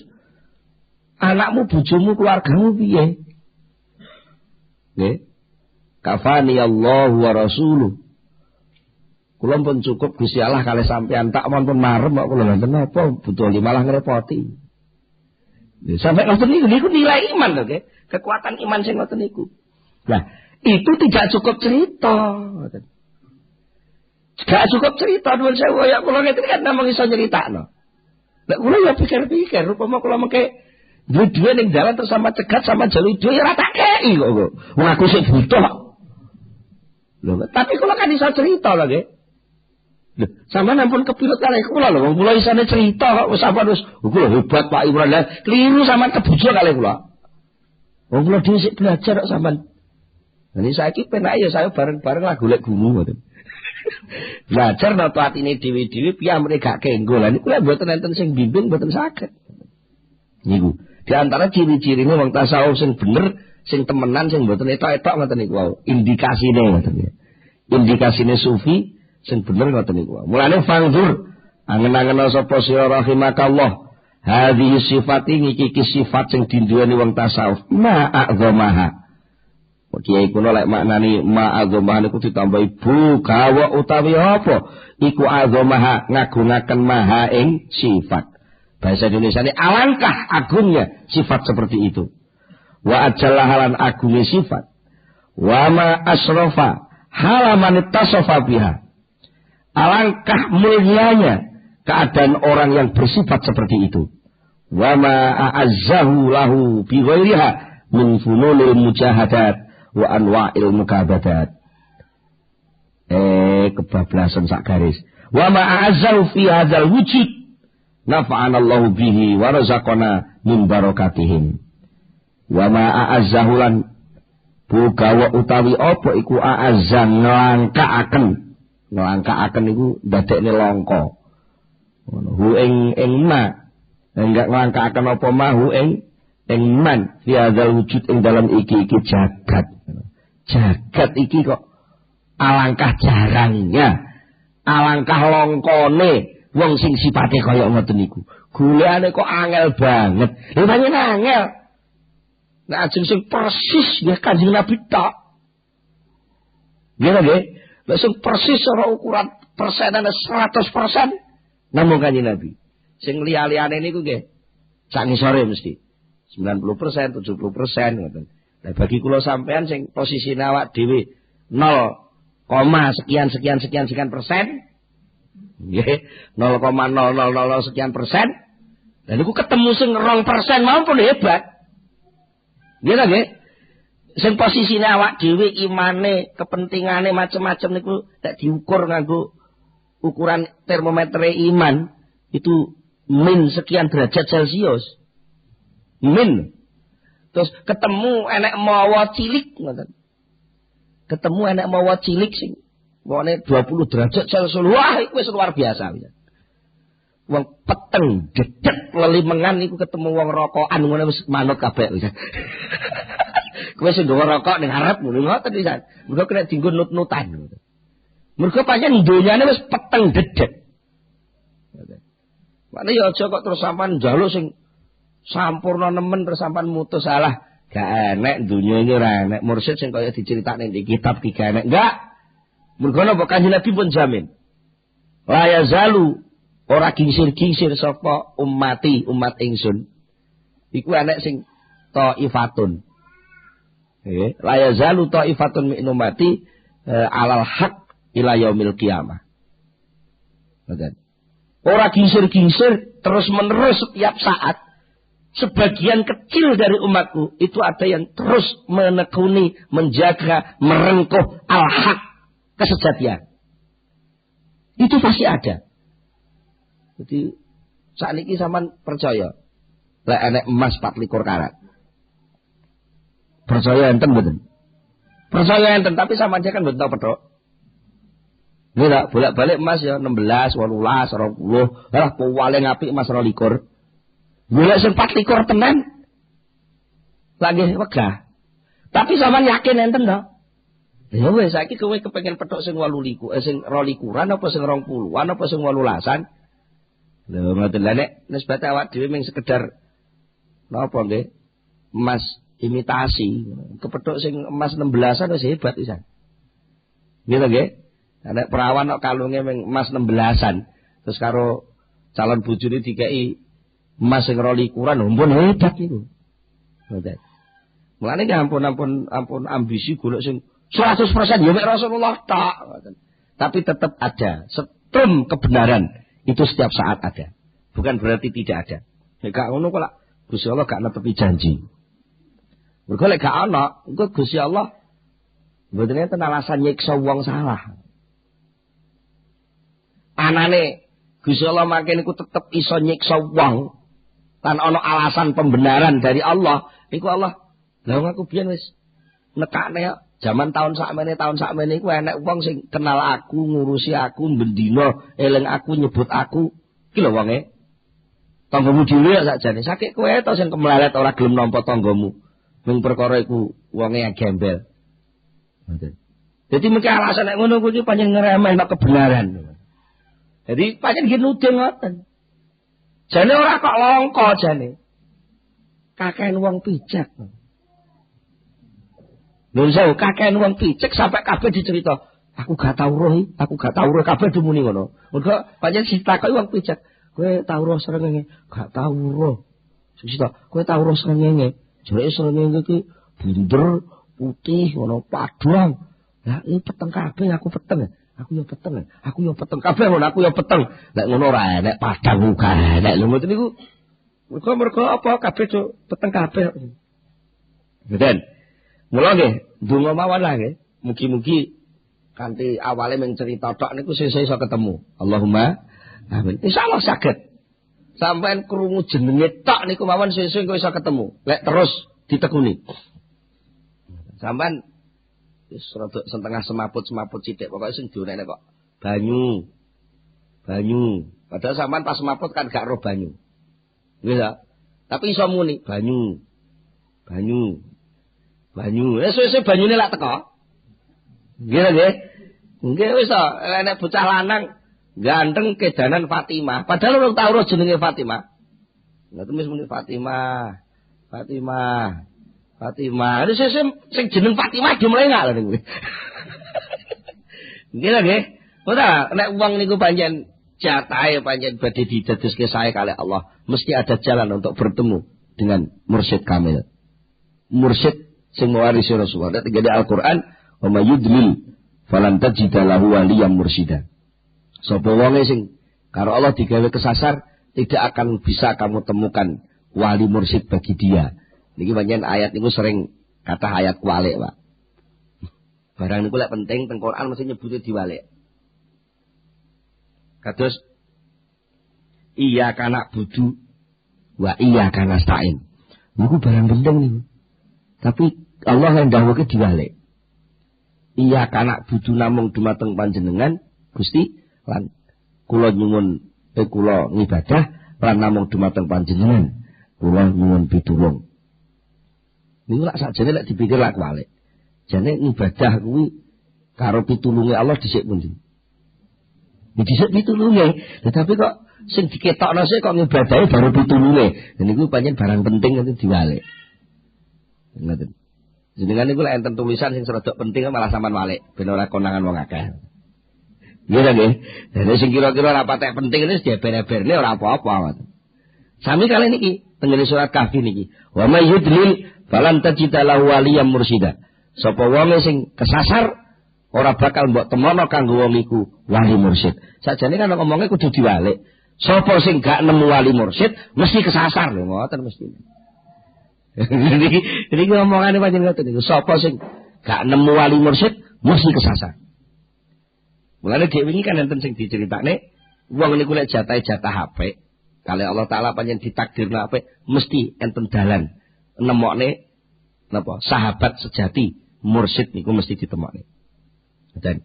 Speaker 1: anakmu, bojomu, keluargamu piye? Nggih. Kafani Allah wa rasuluh. Kula pun cukup Gusti Allah kalih sampean tak pun marem kok kula mboten napa butuh malah ngrepoti. Sampai ngoten niku nilai iman lho, nggih. Kekuatan iman sing ngoten niku. Nah, itu tidak cukup cerita. Gak cukup cerita nuwun sewu ya kula ngeten kan namung iso nyeritakno. Nek kula ya pikir-pikir rupama kula mengke duwe ning dalan terus sama cegat sama jalu duwe ya ora tak kei kok. Wong aku sik butuh. Lho, tapi kula kan iso cerita lho, nggih. Lho, sampeyan ampun kepilut kalih kula lho, wong kula isane cerita kok sampeyan wis kula hebat Pak Imran. Lah, kliru sampeyan kebujo kalih kula. Wong kula dhewe sik belajar kok sampeyan. Jadi saiki penak ya saya bareng-bareng lah golek gumu ngoten. Belajar napa atine dhewe-dhewe piye mereka gak kenggo. Lah niku lek mboten enten sing bimbing mboten saged. Niku. Di antara ciri-cirine wong tasawuf sing bener, sing temenan, sing mboten etok-etok ngoten niku wae. Indikasine ngoten ya. Indikasine sufi sing bener ngoten niku. Mulane fangzur angen-angen sapa sira rahimakallah. Hadhihi sifati iki sifat sing dinduweni wong tasawuf. Ma'adzamaha. Kiai kuno lek maknani ma'adzamaha niku ditambahi bukawa utawi apa? Iku adzamaha ngagungaken maha ing sifat. Bahasa Indonesia ini alangkah agungnya sifat seperti itu. Wa ajallahalan agungnya sifat. Wa ma asrafa halaman tasofa biha. Alangkah mulianya keadaan orang yang bersifat seperti itu. Wa ma a'azzahu lahu bi ghairiha min fununil mujahadat wa anwa'il mukabadat. Kebablasan sak garis. Wa ma a'azzahu fi hadzal wujud nafa'anallahu bihi wa razaqana min barakatihim. Wa ma a'azzahu lan bugawa utawi apa iku a'azzan nglangkaaken iku ndadekne langka. Hu ing ma enggak nglangkaaken apa mahu ing man fi hadzal wujud ing dalam iki jagat. Jagat iki kok alangkah jarangnya, alangkah longkone wong sing sipate kaya ngoten niku. Golekane kok angel banget. Lha pancen angel. Nek ajeng sing persis nggih Kanjeng Nabi tok. Nggih nggih. Lek sing persis ora ukuran persenane 100% namung Kanjeng Nabi. Sing liya-liyane niku nggih sak ngisore mesti 90%, 70% ngoten. Lah bagi kula sampean sing posisine awak dhewe 0, sekian persen. Nggih, 0,000 sekian persen. Lah niku ketemu sing 2% maupun hebat. Nggih ta nggih? Sing posisine awak dhewe imane, kepentingane macam-macam niku tak diukur nganggo ukuran termometer iman itu min sekian derajat Celcius. Min. Terus ketemu enek mawa cilik ngoten. Ketemu enek mawa cilik sing wone 20 derajat Celcius. Wah, iku wis luar biasa. Wong peteng dedek lelimengan iku ketemu wong rokokan ngono wis manut kabeh wis. Kowe sing nggawa rokok ning arep ngoten pisan. Mergo kena dienggo nut-nutan. Mergo pancen donyane wis peteng dedek. Makane ya aja kok terus sampean njaluk sing sampurna nemen terus sampean mutus salah. Gak enek dunya iki ora enek mursyid sing kaya diceritakne di kitab iki enek. Enggak. Mergo napa Kanjeng Nabi pun jamin. La yazalu ora gingsir-gingsir sapa umat ingsun. Iku enek sing thaifatun. Nggih, la yazalu thaifatun min ummati alal haq ila yaumil qiyamah. Ngoten. Ora gingsir-gingsir terus-menerus setiap saat. Sebagian kecil dari umatku itu ada yang terus menekuni, menjaga, merengkuh al-haq, kesejatian. Itu pasti ada. Jadi saat ini sampean percaya, lek enek emas 24 karat. Percaya enten mboten? Percaya enten tapi sampean kan mboten tau petok. Nggih bolak-balik emas ya 16, 18, 20. Lah paling apik emas 22. Golek sing 24 tenan. Lagi wegah. Tapi sampean yakin enten to? Ya wis saiki kowe kepengin petuk sing 28, sing 22-an apa sing 20-an apa sing 18-an? Lho ngoten lha nek nisbate awak dhewe mung sekedar napa nggih? Emas imitasi. Kepethuk sing emas 16-an wis hebat pisan. Nggih to nggih? Nek perawan kok kalunge mung emas 16-an terus karo calon bojone dikeki emas sing 22-an ampun hebat niku. Ngoten. Mulane ampun ambisi golek sing 100% ya mek Rasulullah tak. Tapi tetap ada. Setrum kebenaran itu setiap saat ada. Bukan berarti tidak ada. Nek gak ngono kok Gusti Allah gak netepi janji. Mergo lek gak ana, engko Gusti Allah mboten enten alasan nyiksa wong salah. Anane Gusti Allah mangke niku tetep iso nyiksa wong tan ana alasan pembenaran dari Allah. Niku Allah, lha aku biyen wis nekakne zaman tahun sakmene iku enek wong sing kenal aku, ngurusi aku, bendina eling aku, nyebut aku. Ki lho wonge. Tanggamu dhewe sakjane. Sakit kowe to sing kemlalet ora gelem nampa tanggamu. Mung perkara iku wonge gembel. Ngoten. Dadi mengke alasan nek ngono kuwi pancen ngremehno kebenaran. Jadi pancen nggih nuduh ngoten. Jane ora kok langka jane. Kakean wong pijak. Lho saya kakean wong picek sampai kabeh dicerita. Aku gak tau roh kabeh dumuni ngono. Mergo pancen ditakoki wong picek. Kowe tau roh srengenge? Gak tau roh. Sesuk kowe tau roh srengenge? Jereke srengenge iki bunder, putih ngono padang. Lah iki peteng kabeh aku peteng. Aku yo peteng kabeh ngono aku yo peteng. Nek ngono ora enek padang uga enek. Lho ngoten niku. Mergo apa kabeh peteng kabeh. Ngeten. Mula nggih, donga mawon lah nggih. Mugi-mugi kanthi awale mung cerita tok niku sesuk iso ketemu. Allahumma amin. Insyaallah saged. Sampeyan krungu jenenge tok niku mawon sesuk iso ketemu. Lek terus ditekuni. Sampeyan wis rada setengah semaput sithik pokoke sing dionekne kok banyu. Padahal sampeyan pas semaput kan gak roh banyu. Nggih ta? Tapi iso muni banyu. Wis banyune lak teko. Nggih. Nggih wis to, nek bocah lanang ganteng kedanan Fatimah. Padahal ora tau ro jenenge Fatimah. Lah temes muni Fatimah. Ini sing jeneng Fatimah dimlengak lho niku. Nggih. Ora nek wong niku pancen jatahe pancen badhe didadoske sae kalih Allah, mesti ada jalan untuk bertemu dengan mursyid kamil. Mursyid sing mewarisi Rasulullah. Nek di Al-Qur'an, "Wa may yudlil falan tajid lahu waliyan mursyida." Sapa wonge sing karo Allah digawe kesasar, tidak akan bisa kamu temukan wali mursyid bagi dia. Niki pancen ayat niku sering kata ayat kualik, Pak. Barang niku lek penting teng Quran mesti nyebute diwalik. Kados iya kana budu wa iya kana stain. Niku barang penting niku. Tapi Allah yang dawuhke diwalik. Iya kana budu namung dumateng panjenengan Gusti lan kula nyuwun kula ngibadah lan namung dumateng panjenengan kula nyuwun pitulung. Niku lak sakjane lek dipikir lak walik. Jane ibadah kuwi karo pitulunge Allah dhisik pundi? Dhisik pitulunge, tetapi kok sing diketokno sik kok ngibadahe baru pitulunge. Lha niku pancen barang penting itu diwalik. Ngoten. Jenengan niku lek enten tulisan sing serodok penting malah sampean walik ben ora konangan wong akeh. Nggih ta nggih. Dene sing kira-kira ora patek penting wis diber-berne ora apa-apa. Sami kali niki tengene surat Kahfi niki. Wa may yudlil falan tajida lahu waliyan mursyida. Sapa wong sing kesasar ora bakal mbok temono kanggo wong iku wali mursyid. Sakjane kan ngomongnya kudu diwalik. Sapa sing gak nemu wali mursyid mesti kesasar lho, ngoten mesti. Ini ngomongane pancen ngoten niku. Sapa sing gak nemu wali mursyid mesti kesasar. Mulane dhek wingi kan enten sing diceritakne wong niku lek jatah HP, kali Allah taala pancen ditakdirna apik mesti enten dalan nemokne napa sahabat sejati mursyid niku mesti ditemokne. Dan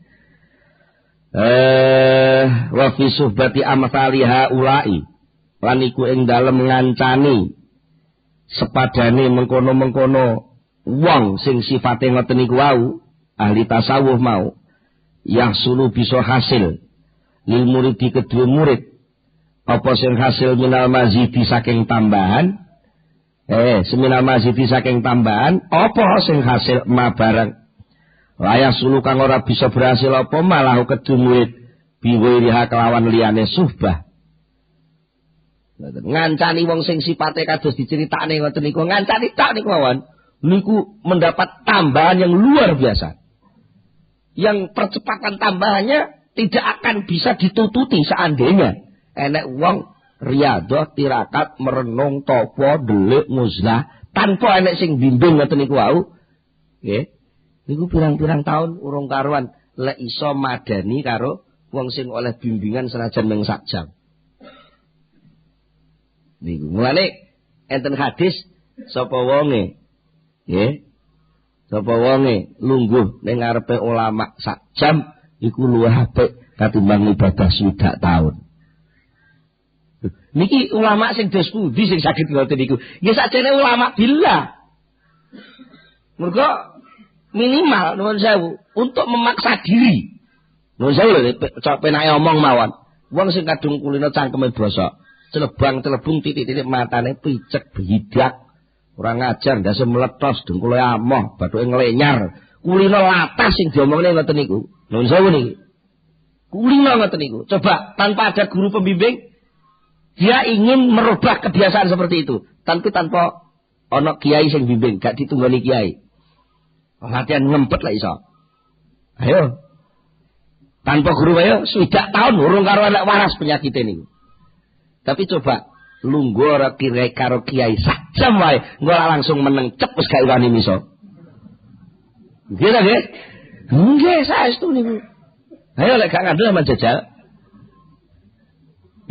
Speaker 1: Wa fi suhbati amsaliha ulai lan iku ing dalem ngancani sepadane mengkono-mengkono wong sing sifate ngoten niku wau, ahli tasawuf mau, yahsulu bisa hasil lil muridi kedua murid apa sing hasil minal mazidi saking tambahan, seminal mazidi saking tambahan, apa sing hasil ma barang layak sulu kang ora bisa berhasil apa malah kedua murid biwiriha kelawan liyane suhbah. Ngancani wong sing sipate kados diceritakne ngoten niku, ngancani tak niku mawon niku mendapat tambahan yang luar biasa, yang percepatan tambahannya tidak akan bisa ditututi seandainya enek wong riyadhah tirakat merenung topo delik muzlah tanpa enek sing bimbing ngoten niku wau nggih. Niku pirang-pirang tahun urung karuan lek iso madani karo wong sing oleh bimbingan senajan mung sak jam. Niku mulane enten hadis sapa wonge nggih, sapa wonge lungguh ning ngarepe ulama sak jam iku luwih apik katimbang ibadah swidak taun. Niki ulama sing dos pundi sing saged ngoten niku? Nggih sakjane ulama billah. Mergo minimal nuwun sewu untuk memaksa diri. Nuwun sewu lho cok penake omong mawon. Wong sing kadung kulino cangkeme bosok, celebang-celebung titik-titik matane picek bidak, ora ngajar ndase meletos dengkule amoh, bathuke nglenyar. Kulino latas sing diomongne ngoten niku. Nuwun sewu niki. Kulino ngoten niku. Coba tanpa ada guru pembimbing dia ingin merubah kebiasaan seperti itu, tapi tanpa ono kiai sing bimbing, gak ditunggoni kiai. Latihan ngempet lah iso. Ayo. Tanpa guru ayo swidak tahun urung karo anak waras penyakit ini. Tapi coba lungguh ora kira karo kiai sak jam wae, engko langsung meneng cep wis gak wani miso. Nggih ta nggih? Nggih saestu niku. Ayo lek gak ngandel menjajal.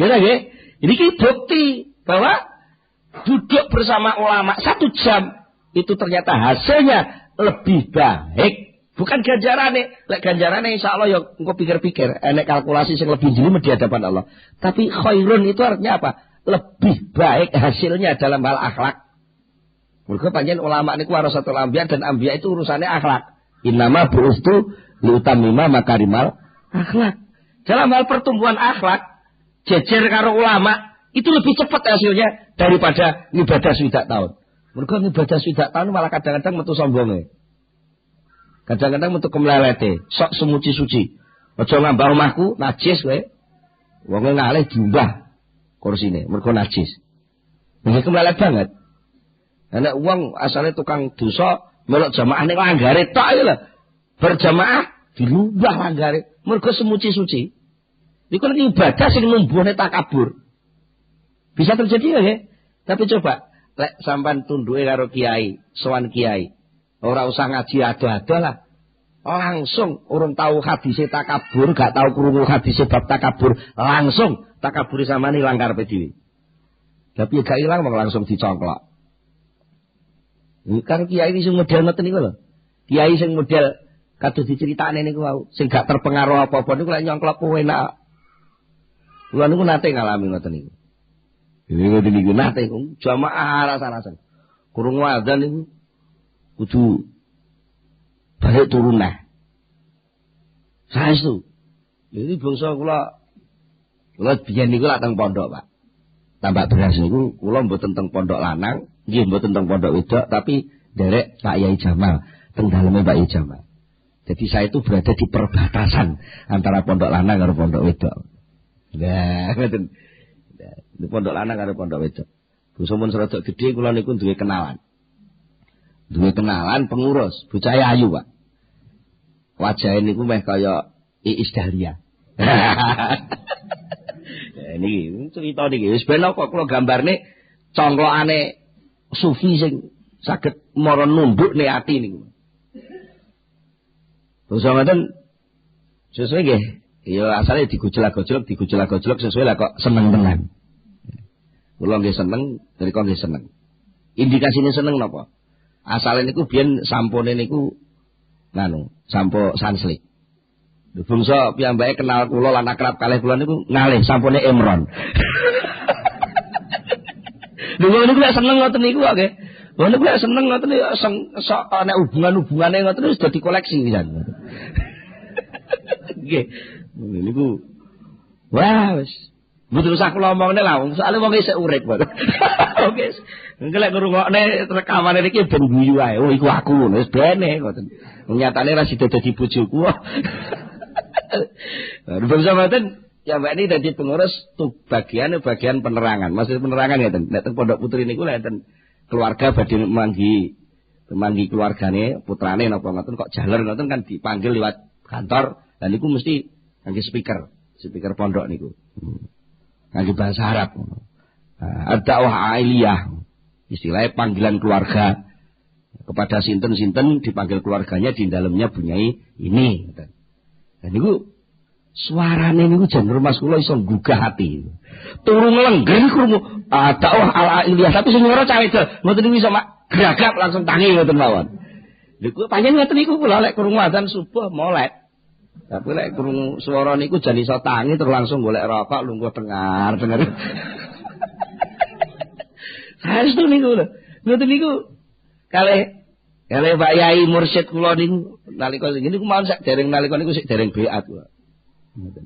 Speaker 1: Nggih ta nggih? Ini bukti bahwa duduk bersama ulama 1 jam itu ternyata hasilnya lebih baik. Bukan ganjarane, lek ganjarane insyaallah ya engko pikir-pikir, enek kalkulasi sing lebih jeli di hadapan Allah. Tapi khairun itu artinya apa? Lebih baik hasilnya dalam hal akhlak. Mergo panjen ulama niku warasatul anbiya dan anbiya itu urusannya akhlak. Innama bu'ustu liutammima makarimal akhlak. Dalam hal pertumbuhan akhlak jejer karo ulama itu lebih cepat hasilnya daripada ibadah swidak tahun. Mergo ibadah swidak tahun malah kadang-kadang metu sombonge. Kadang-kadang metu kemlelete, sok semuci-suci. Aja ngambah omahku najis kowe. Wonge ngalih diumbah kursine, mergo najis. Iki kemlelet banget. Ana wong asale tukang dosa melok jamaah ning langgare tok iki lho. Berjamaah dilumbah langgare, mergo semuci-suci. Iku nek ibadah sing numbuhne takabur. Bisa terjadi ya. Tapi coba lek sampean tunduke karo kiai, sowan kiai. Ora usah ngaji ado-ado lah. Langsung urung tahu hadise takabur, gak tahu krungu hadise bab takabur, langsung takabur samane ilang karepe dhewe. Tapi gak ilang wong langsung dicongklok. Iki karo kiai sing model ngoten niku lho. Kiai sing model kados diceritakne niku wau, sing gak terpengaruh apa-apa niku lek nyongklok kowe enak. Kula niku nate ngalami ngoten niku. Ngoten niku nate jamaah rasa-rasan. Kurung wadzan niku kudu balik turun nah. Saestu. Iki bangsa kula biyen niku lak teng pondok, Pak. Tambak beras niku kula mboten teng pondok lanang, nggih mboten teng pondok wedok, tapi derek Pak Yai Jamal, teng daleme Pak Yai Jamal. Jadi saya itu berada di perbatasan antara pondok lanang karo pondok wedok. Nah, ngoten. Di pondok lanang karo pondok wedok. Busumun serodok gedhe kula niku duwe kenalan. Duwe kenalan pengurus, bocah ayu, Pak. Wajahe niku meh kaya Iis Dahlia. Niki cerita niki wis ben kok kula gambarne congklokane sufi sing saged mara nundukne ati niku. Terus ngoten sesuai nggih. Ya asale digojlak-gojlok sesuai lah kok seneng tenan. Kula nggih seneng, mriko nggih seneng. Indikasine seneng napa? Asale niku biyen sampone niku sampo Sanslik. Bangsa piyambake kenal kula lan akrab kalih kula niku ngalih sampune Imron. Lha niku lek seneng ngoten niku kok nggih. Lha niku lek seneng ngoten sok nek hubungan-hubungane ngoten wis dadi koleksi pisan. Nggih. Niku wah wis mboten usah kula omongne lah, soalé wong isih urip kok. Oke. Engko lek ngrungokne rekamane iki ben guyu ae. Oh iku aku ngono wis bene ngoten. Nyatane ra sida dadi bojoku. Bangsa mboten ya mbak ini dadi pengurus tuh bagian penerangan. Maksud penerangan ngeten. Nek teng Pondok Putri niku lek enten keluarga badhe manggi keluargane, putrane napa ngoten kok jaler ngoten kan dipanggil liwat kantor dan niku mesti ngangge speaker pondok niku. Ngangge bahasa Arab. Ad-da'wah ailiyah. Istilahnya panggilan keluarga kepada sinten-sinten dipanggil keluarganya di dalamnya bunyai ini. Dan niku suarane niku jan Mas kula iso gugah hati. Turu nglengger krungu dakwah al-ailiyah tapi sing nyuara cah wedok ngoten niku iso geragap langsung tangi ngoten mawon. Niku panjenengan ngoten niku kula lek krungu adzan subuh molek. Tapi lek krungu swara niku jan iso tangi terus langsung golek rokok lungguh dengar. Saestu niku lho. Ngoten niku kalih Pak Yai mursyid kula niku nalika niku mawon sak dereng nalika niku sik dereng beat kula. Ngoten.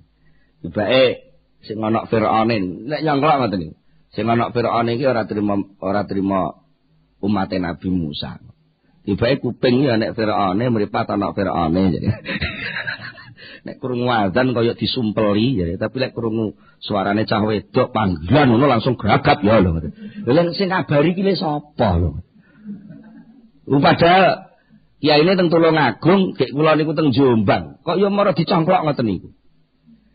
Speaker 1: Tibake sing ana Firaun nek nyongklok ngoten niku. Sing ana Firaun iki ora trima umat Nabi Musa. Tibake kuping ya nek Firaun mripat ana Firaun jadi. Nek krungu adzan kaya disumpeli jadi tapi lek krungu suarane cah wedok panggilan ngono langsung geragap ya lho ngoten. Lha sing ngabari ki le sapa lho. Padahal kiai ini teng Tulungagung, gek kula niku teng Jombang. Kok ya mara dicongklok ngoten niku.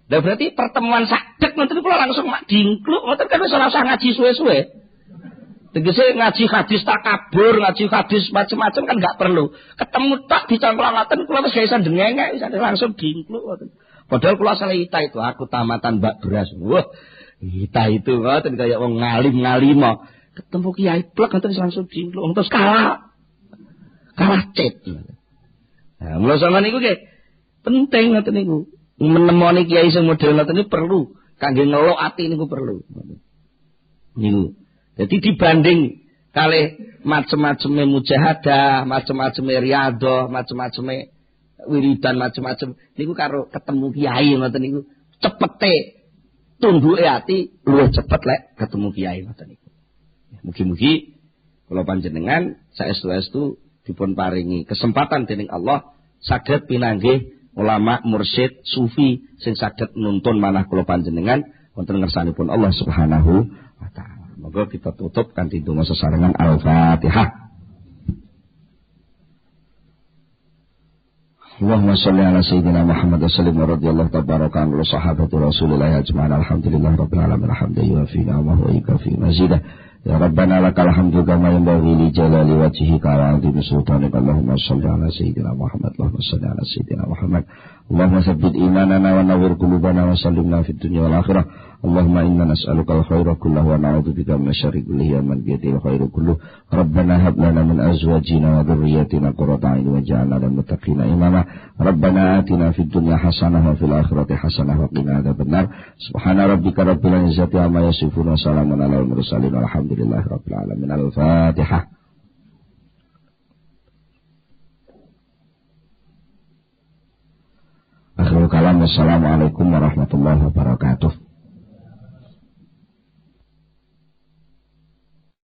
Speaker 1: Lah berarti pertemuan sadek ngoten kula langsung mak dingkluk, ngoten kan wis ora usah ngaji suwe-suwe. Tegese ngaji hadis takabur, ngaji hadis macam-macam kan enggak perlu. Ketemu tak dicongklok ngoten kula wis gak iso dengengek, wis langsung dingkluk ngoten. Padahal kula selita itu aku tamatan Mbak Beras. Wah, kita itu ngoten kaya wong ngalim-ngalimo. Ketemu kiai plek ngoten langsung dingkluk, terus kalah cet. Nah, mula sama niku nggih penting ngoten niku. Menemoni kiai sing model ngoten niku perlu, kangge ngelok ati niku perlu. Niku. Jadi dibanding kalih macam-macam mujahadah, macam-macam riyadhah, macam-macam wiridan macam-macam niku karo ketemu kiai ngoten niku cepete tunduke ati luwih cepet lek ketemu kiai ngoten niku. Mugi-mugi kula panjenengan saestu-estu dipun paringi kesempatan dening Allah saged pinanggih ulama mursyid sufi sing saged nuntun manah kula panjenengan wonten ngersanipun Allah Subhanahu wa taala. Moga kita tutup kanthi donga sesarengan Al-Fatihah. Allahumma shalli ala sayyidina Muhammad wa sallim wa radiyallahu tabaraka an sahabati Rasulillah ajma'in alhamdulillah rabbil alamin alhamdulillah fi ni'amahu wa ikafi mazidah. Ya Rabbana lakal hamdu kama yanbaghi li jalali wajhika wa 'azimi sultanika. Allahumma shalli ala sayyidina Muhammad. Allahumma shalli ala sayyidina Muhammad. Allahumma tsabbit imanana wa nawwir qulubana wa sallimna fid dunya wal akhirah. Allahumma inna nas'aluka al-khaira kullahu wa na'udzubika min syarri kullihi man biyadihi al-khairu kulluh. Rabbana hab lana min azwajina wa dhurriyyatina qurrata a'yun waj'alna lil muttaqina imama. Rabbana atina fid dunya hasanah wa fil akhirati hasanah wa qina adzabannar. Subhana rabbika rabbil izzati amma yasifun wa salamun alal mursalin walhamdulillahi rabbil alamin. Al-Fatihah. Akhirul kalam. Wassalamualaikum warahmatullahi wabarakatuh.